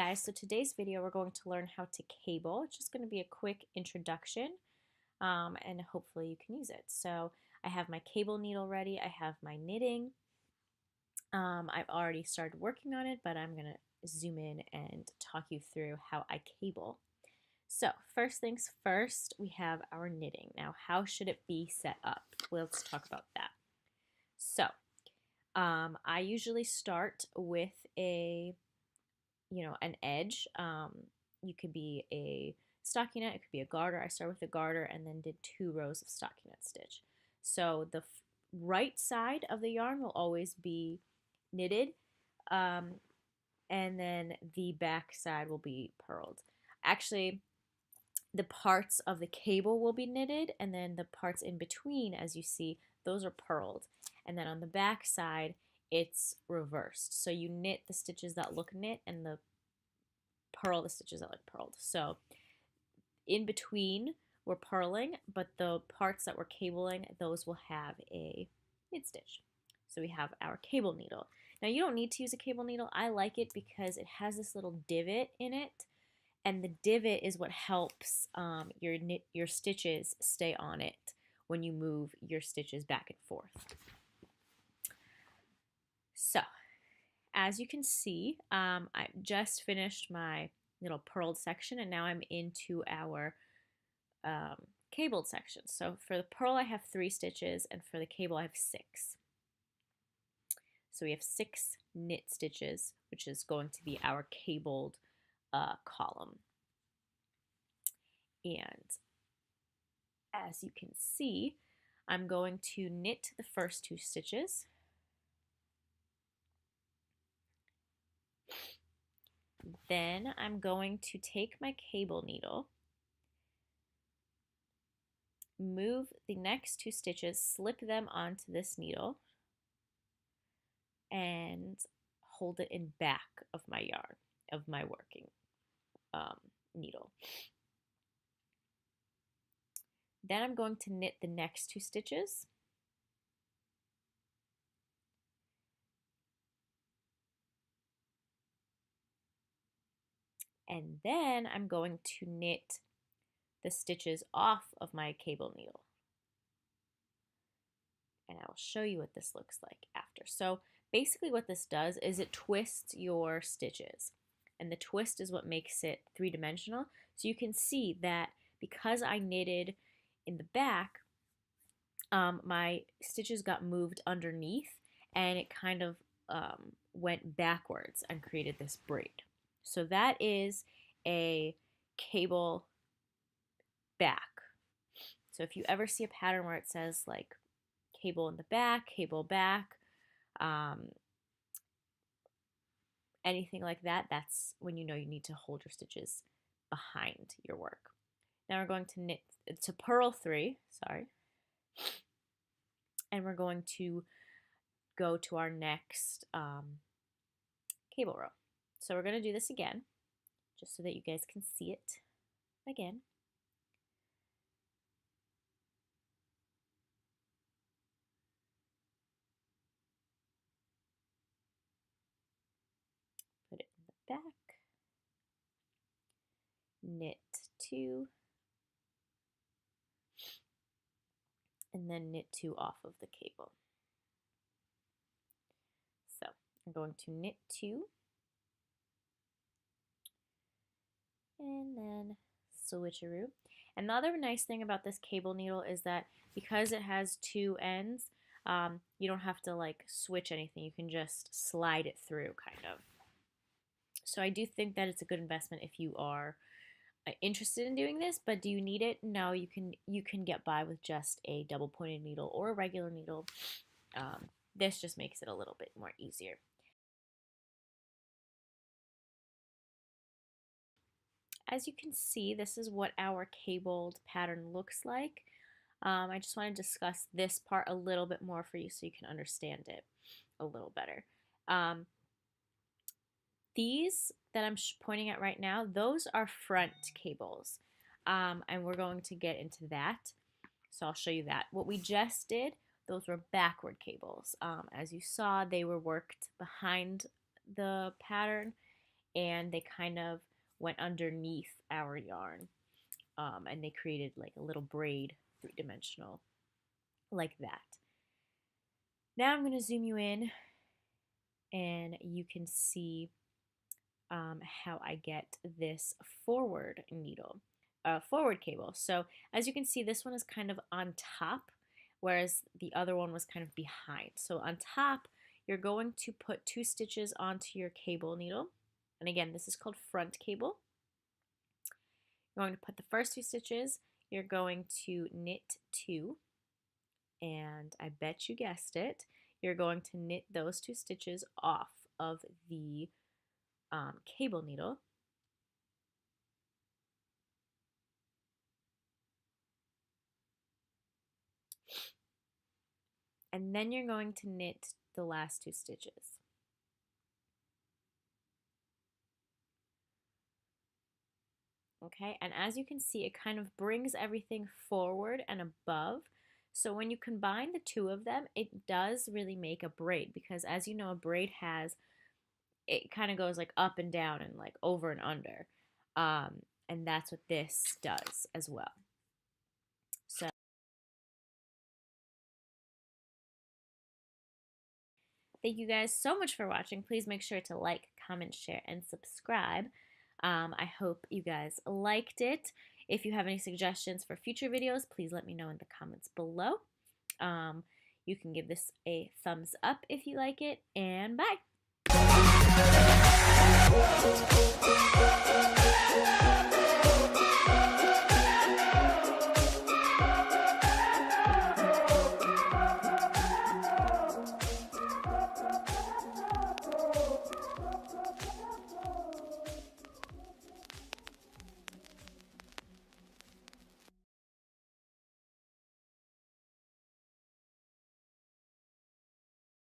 guys, so today's video we're going to learn how to cable. It's just going to be a quick introduction and hopefully you can use it. So I have my cable needle ready, I have my knitting. I've already started working on it, but I'm going to zoom in and talk you through how I cable. So first things first, we have our knitting. Now how should it be set up? Let's talk about that. So I usually start with an edge. You could be a stockinette, it could be a garter. I start with a garter and then did 2 rows of stockinette stitch. So the right side of the yarn will always be knitted, and then the back side will be purled. Actually, the parts of the cable will be knitted, and then the parts in between, as you see, those are purled. And then on the back side, it's reversed. So you knit the stitches that look knit and the purl the stitches that look purled. So in between we're purling, but the parts that we're cabling, those will have a knit stitch. So we have our cable needle. Now you don't need to use a cable needle. I like it because it has this little divot in it, and the divot is what helps your stitches stay on it when you move your stitches back and forth. So as you can see, I just finished my little purled section, and now I'm into our cabled section. So for the purl I have 3 stitches, and for the cable I have 6. So we have 6 knit stitches, which is going to be our cabled column. And as you can see, I'm going to knit the first 2 stitches. Then I'm going to take my cable needle, move the next 2 stitches, slip them onto this needle, and hold it in back of my yarn, of my working needle. Then I'm going to knit the next 2 stitches. And then I'm going to knit the stitches off of my cable needle. And I will show you what this looks like after. So basically what this does is it twists your stitches. And the twist is what makes it 3-dimensional. So you can see that because I knitted in the back, my stitches got moved underneath, and it kind of went backwards and created this braid. So that is a cable back. So if you ever see a pattern where it says like cable in the back, cable back, anything like that, that's when you know you need to hold your stitches behind your work. Now we're going to purl 3, and we're going to go to our next cable row. So we're going to do this again, just so that you guys can see it again. Put it in the back, knit 2, and then knit 2 off of the cable. So I'm going to knit 2, and then switcheroo. And the other nice thing about this cable needle is that because it has 2 ends, you don't have to like switch anything. You can just slide it through, kind of. So I do think that it's a good investment if you are interested in doing this, but do you need it? No, you can get by with just a double pointed needle or a regular needle. This just makes it a little bit more easier. As you can see, this is what our cabled pattern looks like. I just want to discuss this part a little bit more for you so you can understand it a little better. These that I'm pointing at right now, those are front cables, and we're going to get into that. So I'll show you that. What we just did, those were backward cables. As you saw, they were worked behind the pattern, and they kind of went underneath our yarn, and they created like a little braid, three-dimensional, like that. Now I'm going to zoom you in, and you can see how I get this forward needle, forward cable. So as you can see, this one is kind of on top, whereas the other one was kind of behind. So on top, you're going to put 2 stitches onto your cable needle. And again, this is called front cable. You're going to put the first 2 stitches. You're going to knit 2. And I bet you guessed it, you're going to knit those 2 stitches off of the cable needle. And then you're going to knit the last 2 stitches. Okay, and as you can see, it kind of brings everything forward and above. So when you combine the 2 of them, it does really make a braid, because as you know, a braid has, it kind of goes like up and down and like over and under. And that's what this does as well. So thank you guys so much for watching. Please make sure to like, comment, share, and subscribe. I hope you guys liked it. If you have any suggestions for future videos, please let me know in the comments below. You can give this a thumbs up if you like it, and bye!